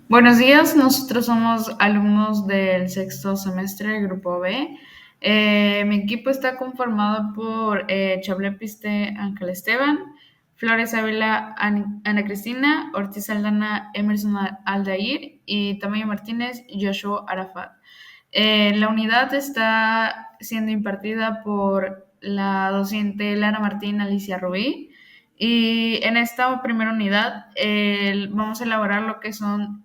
Buenos días, nosotros somos alumnos del sexto semestre del Grupo B. Mi equipo está conformado por Chable Piste Ángel Esteban, Flores Ávila Ana Cristina, Ortiz Aldana Emerson Aldair y Tamayo Martínez Joshua Arafat. La unidad está siendo impartida por la docente Lara Martín Alicia Rubí. Y en esta primera unidad vamos a elaborar lo que son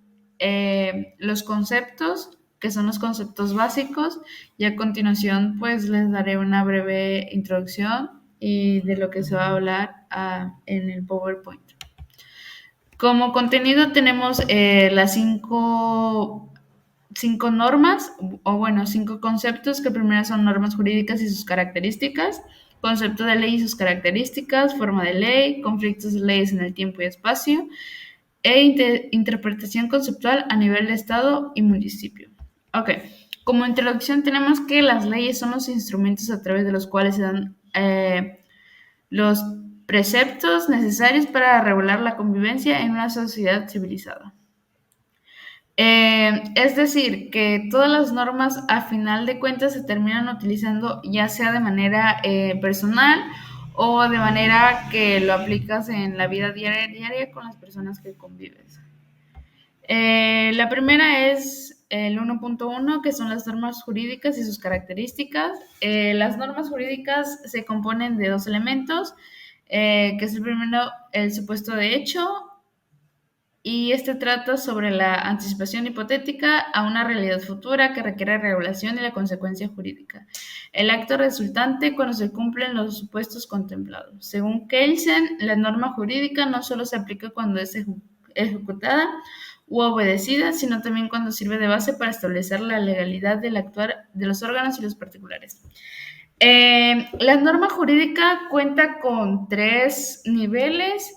los conceptos, que son los conceptos básicos, y a continuación pues les daré una breve introducción y de lo que se va a hablar en el PowerPoint. Como contenido tenemos las cinco normas, o bueno, cinco conceptos, que primero son normas jurídicas y sus características, concepto de ley y sus características, forma de ley, conflictos de leyes en el tiempo y espacio, interpretación conceptual a nivel de Estado y municipio. Ok, como introducción tenemos que las leyes son los instrumentos a través de los cuales se dan los preceptos necesarios para regular la convivencia en una sociedad civilizada. Es decir, que todas las normas a final de cuentas se terminan utilizando ya sea de manera personal o de manera que lo aplicas en la vida diaria con las personas que convives. La primera es el 1.1, que son las normas jurídicas y sus características. Las normas jurídicas se componen de dos elementos, que es el primero, el supuesto de hecho, y este trata sobre la anticipación hipotética a una realidad futura que requiere regulación y la consecuencia jurídica. El acto resultante cuando se cumplen los supuestos contemplados. Según Kelsen, la norma jurídica no solo se aplica cuando es ejecutada u obedecida, sino también cuando sirve de base para establecer la legalidad del actuar de los órganos y los particulares. La norma jurídica cuenta con tres niveles,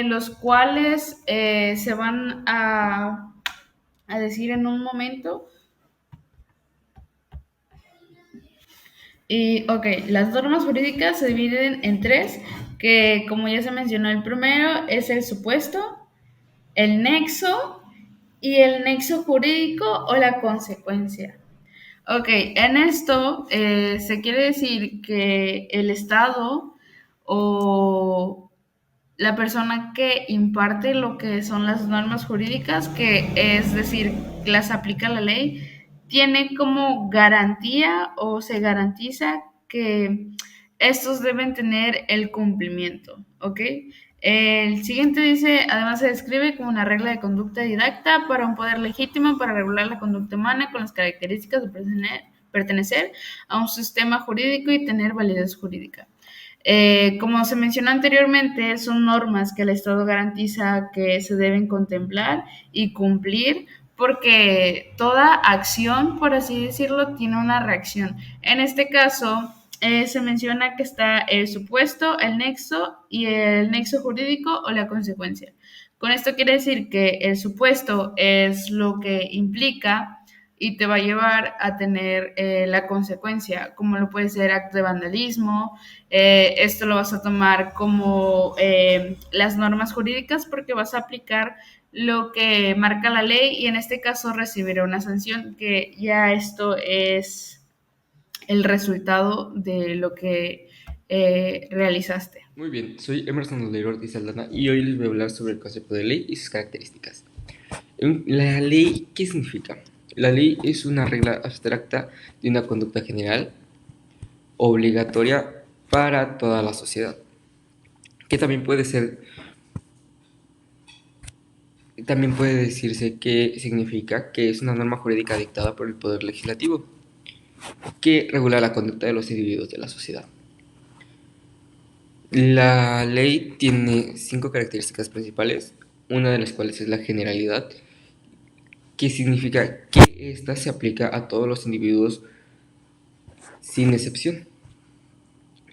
los cuales se van a decir en un momento. Y, ok, las normas jurídicas se dividen en tres, que como ya se mencionó, el primero es el supuesto, el nexo y el nexo jurídico o la consecuencia. Ok, en esto se quiere decir que el Estado o la persona que imparte lo que son las normas jurídicas, que es decir, las aplica la ley, tiene como garantía o se garantiza que estos deben tener el cumplimiento, ¿ok? El siguiente dice, además se describe como una regla de conducta didacta para un poder legítimo para regular la conducta humana con las características de pertenecer a un sistema jurídico y tener validez jurídica. Como se mencionó anteriormente, son normas que el Estado garantiza que se deben contemplar y cumplir porque toda acción, por así decirlo, tiene una reacción. En este caso, se menciona que está el supuesto, el nexo y el nexo jurídico o la consecuencia. Con esto quiere decir que el supuesto es lo que implica y te va a llevar a tener la consecuencia, como lo puede ser acto de vandalismo. Esto lo vas a tomar como las normas jurídicas porque vas a aplicar lo que marca la ley y en este caso recibirá una sanción, que ya esto es el resultado de lo que realizaste. Muy bien, soy Emerson Aldair Ortiz Aldana y hoy les voy a hablar sobre el concepto de ley y sus características. La ley, ¿qué significa? La ley es una regla abstracta de una conducta general obligatoria para toda la sociedad, que también puede decirse que significa que es una norma jurídica dictada por el Poder Legislativo, que regula la conducta de los individuos de la sociedad. La ley tiene 5 características principales, una de las cuales es la generalidad, que significa que ésta se aplica a todos los individuos sin excepción.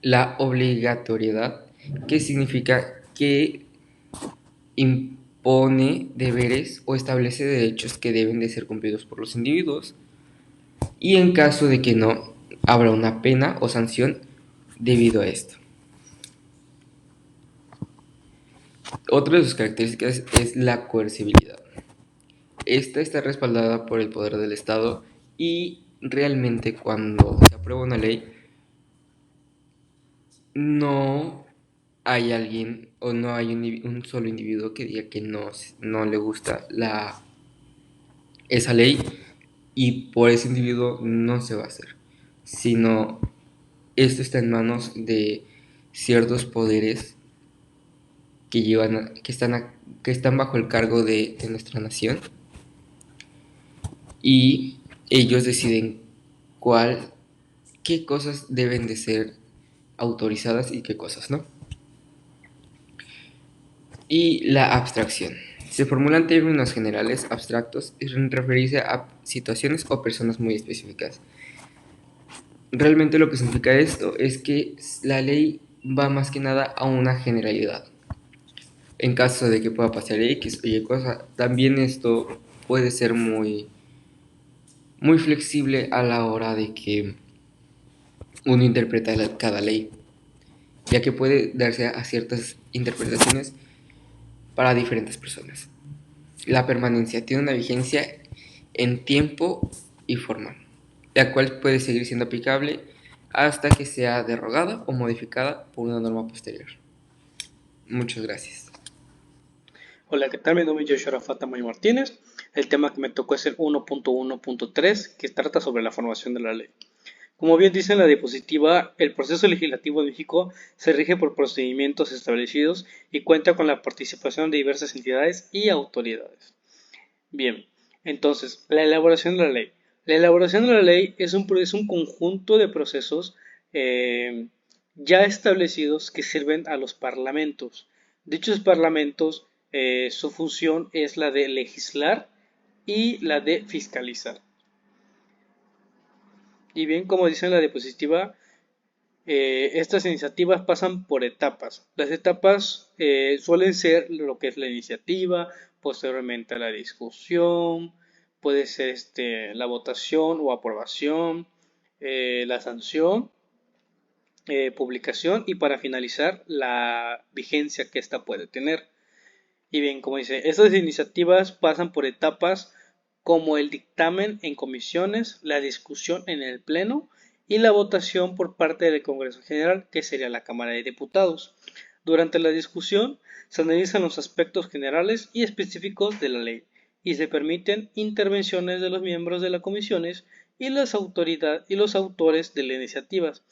La obligatoriedad, que significa que impone deberes o establece derechos que deben de ser cumplidos por los individuos, y en caso de que no, habrá una pena o sanción debido a esto. Otra de sus características es la coercibilidad, esta está respaldada por el poder del Estado y realmente cuando se aprueba una ley, no hay alguien o no hay un solo individuo que diga que no le gusta esa ley y por ese individuo no se va a hacer, sino esto está en manos de ciertos poderes que que están bajo el cargo de nuestra nación y ellos deciden cuál, qué cosas deben de ser autorizadas y qué cosas no. Y la abstracción. Se formulan términos generales abstractos y referirse a situaciones o personas muy específicas. Realmente lo que significa esto es que la ley va más que nada a una generalidad. En caso de que pueda pasar X o Y cosa, también esto puede ser muy flexible a la hora de que uno interpreta cada ley, ya que puede darse a ciertas interpretaciones para diferentes personas. La permanencia tiene una vigencia en tiempo y forma, la cual puede seguir siendo aplicable hasta que sea derogada o modificada por una norma posterior. Muchas gracias. Hola, ¿qué tal? Mi nombre es Joshua Fatamay Martínez. El tema que me tocó es el 1.1.3, que trata sobre la formación de la ley. Como bien dice en la diapositiva, el proceso legislativo de México se rige por procedimientos establecidos y cuenta con la participación de diversas entidades y autoridades. Bien, entonces, la elaboración de la ley. La elaboración de la ley es un conjunto de procesos eh, ya establecidos que sirven a los parlamentos. Dichos parlamentos, su función es la de legislar y la de fiscalizar. Y bien, como dice en la diapositiva, estas iniciativas pasan por etapas. Las etapas suelen ser lo que es la iniciativa, posteriormente la discusión, puede ser la votación o aprobación, la sanción, publicación y para finalizar la vigencia que ésta puede tener. Y bien, como dice, estas iniciativas pasan por etapas como el dictamen en comisiones, la discusión en el Pleno y la votación por parte del Congreso General, que sería la Cámara de Diputados. Durante la discusión se analizan los aspectos generales y específicos de la ley y se permiten intervenciones de los miembros de las comisiones y las autoridades y los autores de las iniciativas.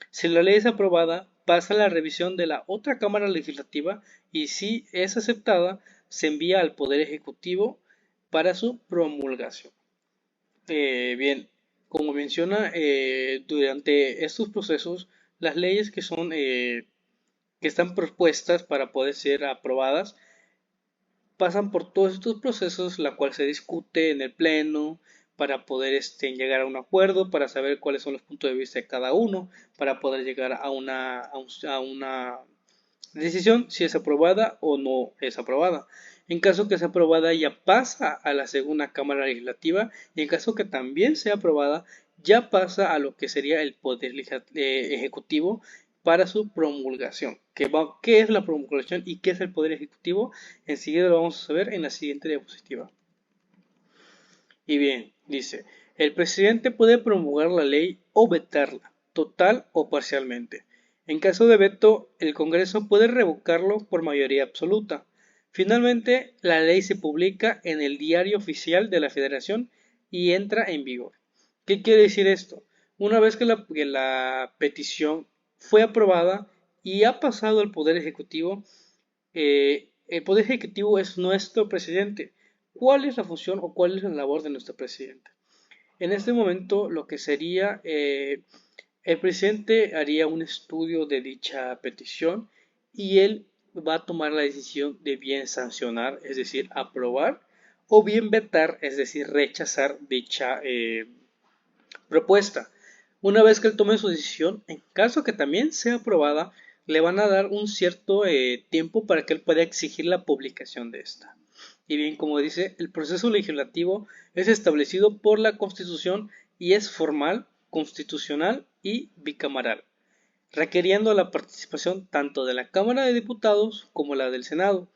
Si la ley es aprobada, pasa a la revisión de la otra Cámara Legislativa y si es aceptada, se envía al Poder Ejecutivo para su promulgación. Bien, como menciona, durante estos procesos, las leyes que están propuestas para poder ser aprobadas pasan por todos estos procesos, la cual se discute en el pleno para poder llegar a un acuerdo, para saber cuáles son los puntos de vista de cada uno, para poder llegar a una decisión si es aprobada o no es aprobada. En caso que sea aprobada ya pasa a la segunda Cámara Legislativa y en caso que también sea aprobada ya pasa a lo que sería el Poder Ejecutivo para su promulgación. ¿Qué es la promulgación y qué es el Poder Ejecutivo? Enseguida lo vamos a saber en la siguiente diapositiva. Y bien, dice, el presidente puede promulgar la ley o vetarla, total o parcialmente. En caso de veto, el Congreso puede revocarlo por mayoría absoluta. Finalmente, la ley se publica en el Diario Oficial de la Federación y entra en vigor. ¿Qué quiere decir esto? Una vez que la petición fue aprobada y ha pasado al Poder Ejecutivo, el Poder Ejecutivo es nuestro presidente. ¿Cuál es la función o cuál es la labor de nuestro presidente? En este momento, lo que sería, el presidente haría un estudio de dicha petición y él va a tomar la decisión de bien sancionar, es decir, aprobar, o bien vetar, es decir, rechazar dicha propuesta. Una vez que él tome su decisión, en caso que también sea aprobada, le van a dar un cierto tiempo para que él pueda exigir la publicación de esta. Y bien, como dice, el proceso legislativo es establecido por la Constitución y es formal, constitucional y bicameral, requiriendo la participación tanto de la Cámara de Diputados como la del Senado.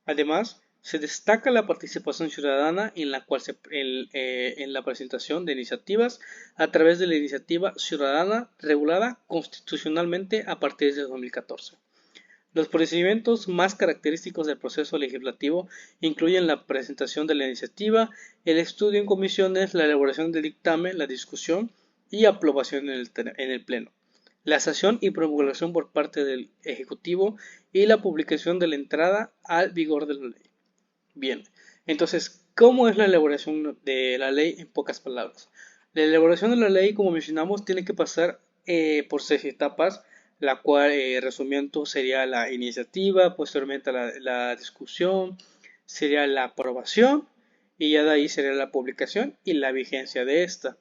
Además, Se destaca la participación ciudadana en la cual en la presentación de iniciativas a través de la iniciativa ciudadana regulada constitucionalmente a partir de 2014. Los procedimientos más característicos del proceso legislativo incluyen la presentación de la iniciativa, el estudio en comisiones, la elaboración del dictamen, la discusión y aprobación en el Pleno, la sanción y promulgación por parte del Ejecutivo y la publicación de la entrada al vigor de la ley. Bien, entonces, ¿cómo es la elaboración de la ley en pocas palabras? La elaboración de la ley, como mencionamos, tiene que pasar por 6 etapas, la cual, resumiendo, sería la iniciativa, posteriormente la discusión, sería la aprobación y ya de ahí sería la publicación y la vigencia de esta.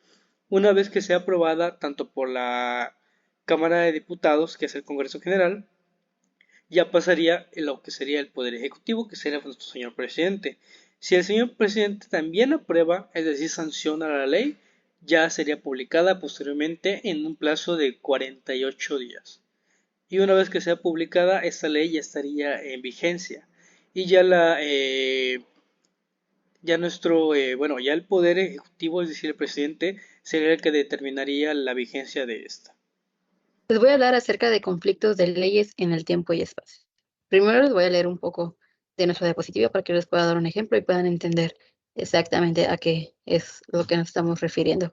Una vez que sea aprobada tanto por la Cámara de Diputados, que es el Congreso General, ya pasaría en lo que sería el Poder Ejecutivo, que sería nuestro señor presidente. Si el señor presidente también aprueba, es decir, sanciona la ley, ya sería publicada posteriormente en un plazo de 48 días. Y una vez que sea publicada, esta ley ya estaría en vigencia. Y ya ya el Poder Ejecutivo, es decir, el presidente, sería el que determinaría la vigencia de esta. Les voy a hablar acerca de conflictos de leyes en el tiempo y espacio. Primero les voy a leer un poco de nuestra diapositiva para que les pueda dar un ejemplo y puedan entender exactamente a qué es lo que nos estamos refiriendo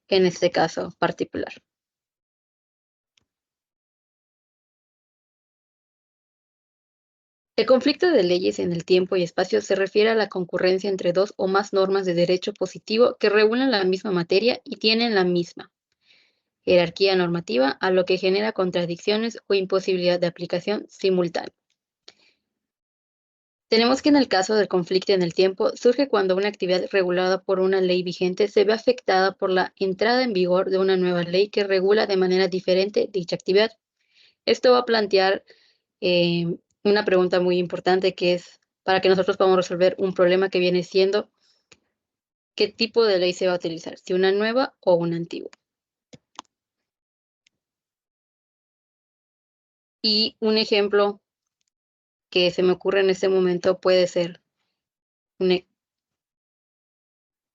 en este caso particular. El conflicto de leyes en el tiempo y espacio se refiere a la concurrencia entre dos o más normas de derecho positivo que regulan la misma materia y tienen la misma jerarquía normativa, a lo que genera contradicciones o imposibilidad de aplicación simultánea. Tenemos que en el caso del conflicto en el tiempo surge cuando una actividad regulada por una ley vigente se ve afectada por la entrada en vigor de una nueva ley que regula de manera diferente dicha actividad. Esto va a plantear una pregunta muy importante que es para que nosotros podamos resolver un problema que viene siendo ¿qué tipo de ley se va a utilizar? ¿Si una nueva o una antigua? Y un ejemplo que se me ocurre en este momento puede ser un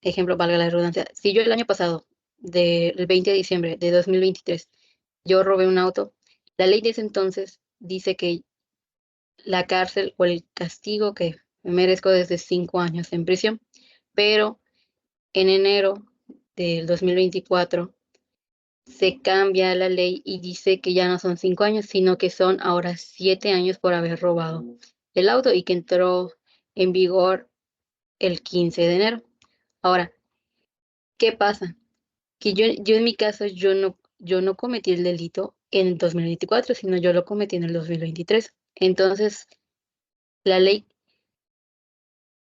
ejemplo, valga la redundancia. Si yo el año pasado, del 20 de diciembre de 2023, yo robé un auto, la ley de ese entonces dice que la cárcel o el castigo que me merezco desde 5 años en prisión, pero en enero del 2024 se cambia la ley y dice que ya no son 5 años, sino que son ahora 7 años por haber robado el auto y que entró en vigor el 15 de enero. Ahora, ¿qué pasa? Que yo en mi caso, yo no cometí el delito en el 2024, sino yo lo cometí en el 2023. Entonces, la ley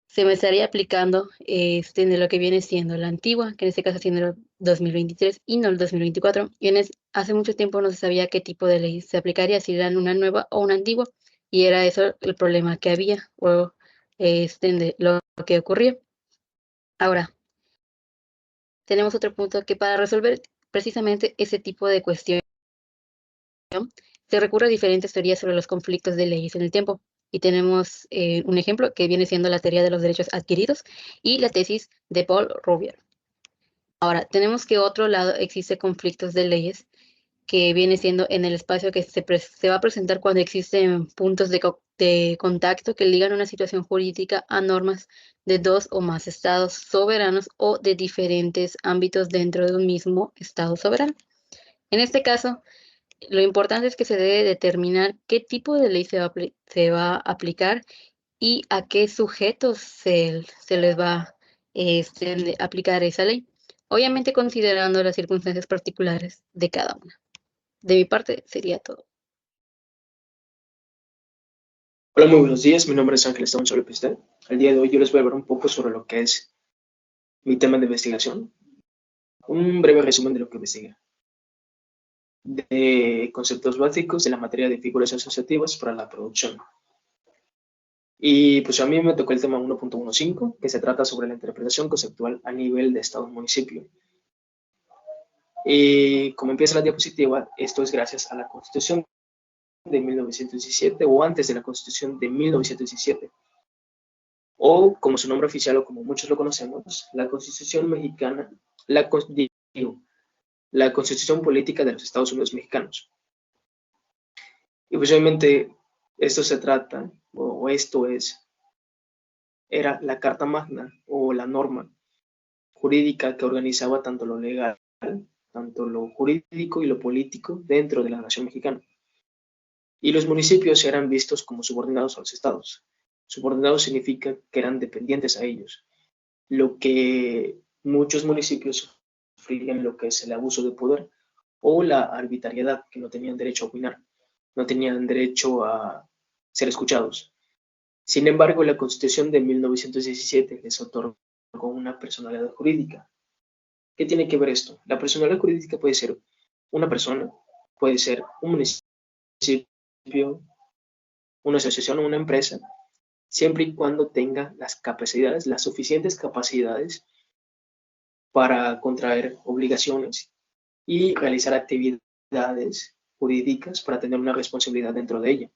se me estaría aplicando de lo que viene siendo la antigua, que en este caso siendo el 2023 y no el 2024. Y hace mucho tiempo no se sabía qué tipo de ley se aplicaría, si era una nueva o una antigua, y era eso el problema que había o de lo que ocurría. Ahora, tenemos otro punto que para resolver precisamente ese tipo de cuestión se recurre a diferentes teorías sobre los conflictos de leyes en el tiempo. Y tenemos un ejemplo que viene siendo la teoría de los derechos adquiridos y la tesis de Paul Rouvier. Ahora, tenemos que otro lado existe conflictos de leyes que viene siendo en el espacio que se va a presentar cuando existen puntos de contacto que ligan una situación jurídica a normas de dos o más estados soberanos o de diferentes ámbitos dentro de un mismo estado soberano. En este caso, lo importante es que se debe determinar qué tipo de ley se va a aplicar y a qué sujetos se les va a aplicar esa ley. Obviamente considerando las circunstancias particulares de cada una. De mi parte sería todo. Hola, muy buenos días. Mi nombre es Ángel Esteban Soler Pistel. El día de hoy yo les voy a hablar un poco sobre lo que es mi tema de investigación. Un breve resumen de lo que investigué. De conceptos básicos de la materia de figuras asociativas para la producción. Y pues a mí me tocó el tema 1.15, que se trata sobre la interpretación conceptual a nivel de estado-municipio. Y como empieza la diapositiva, esto es gracias a la Constitución de 1917 o antes de la Constitución de 1917. o como su nombre oficial o como muchos lo conocemos, la Constitución mexicana, la Constitución Política de los Estados Unidos Mexicanos. Y pues obviamente esto se trata, o esto era la Carta Magna o la norma jurídica que organizaba tanto lo legal, tanto lo jurídico y lo político dentro de la nación mexicana. Y los municipios eran vistos como subordinados a los estados. Subordinados significa que eran dependientes a ellos, lo que muchos municipios sufrían lo que es el abuso de poder o la arbitrariedad, que no tenían derecho a opinar, no tenían derecho a ser escuchados. Sin embargo, la Constitución de 1917 les otorgó una personalidad jurídica. ¿Qué tiene que ver esto? La personalidad jurídica puede ser una persona, puede ser un municipio, una asociación o una empresa, siempre y cuando tenga las capacidades, las suficientes capacidades para contraer obligaciones y realizar actividades jurídicas para tener una responsabilidad dentro de ella.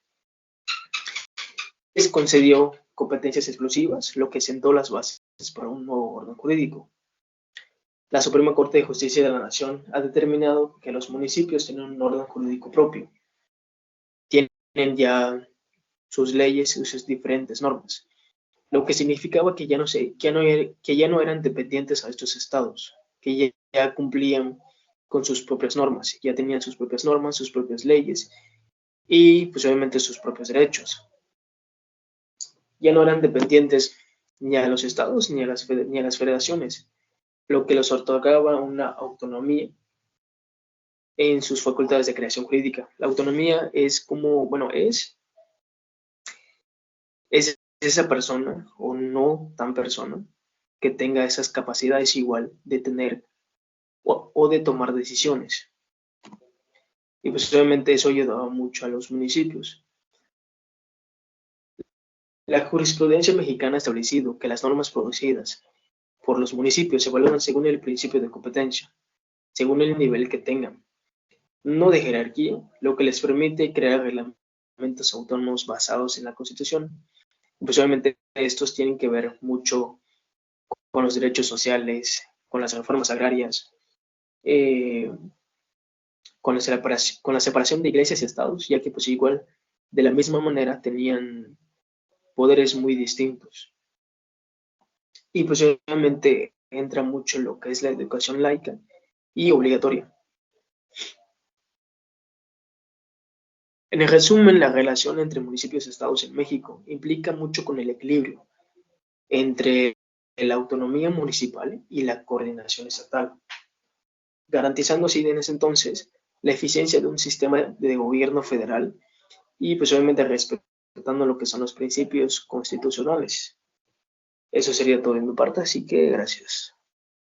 Les concedió competencias exclusivas, lo que sentó las bases para un nuevo orden jurídico. La Suprema Corte de Justicia de la Nación ha determinado que los municipios tienen un orden jurídico propio. Tienen ya sus leyes y sus diferentes normas, lo que significaba que ya no eran dependientes a estos estados, que ya cumplían con sus propias normas, ya tenían sus propias normas, sus propias leyes y pues obviamente sus propios derechos. Ya no eran dependientes ni a los estados ni a las federaciones, lo que les otorgaba una autonomía en sus facultades de creación jurídica. La autonomía es como, bueno, es esa persona o no tan persona que tenga esas capacidades igual de tener o de tomar decisiones. Y pues obviamente eso ayudaba mucho a los municipios. La jurisprudencia mexicana ha establecido que las normas producidas por los municipios se evalúan según el principio de competencia, según el nivel que tengan, no de jerarquía, lo que les permite crear reglamentos autónomos basados en la Constitución. Pues obviamente estos tienen que ver mucho con los derechos sociales, con las reformas agrarias, con la separación de iglesias y estados, ya que pues igual de la misma manera tenían poderes muy distintos. Y pues obviamente entra mucho lo que es la educación laica y obligatoria. En el resumen, la relación entre municipios y estados en México implica mucho con el equilibrio entre la autonomía municipal y la coordinación estatal, garantizando así en ese entonces la eficiencia de un sistema de gobierno federal y pues obviamente respetando lo que son los principios constitucionales. Eso sería todo de mi parte, así que gracias.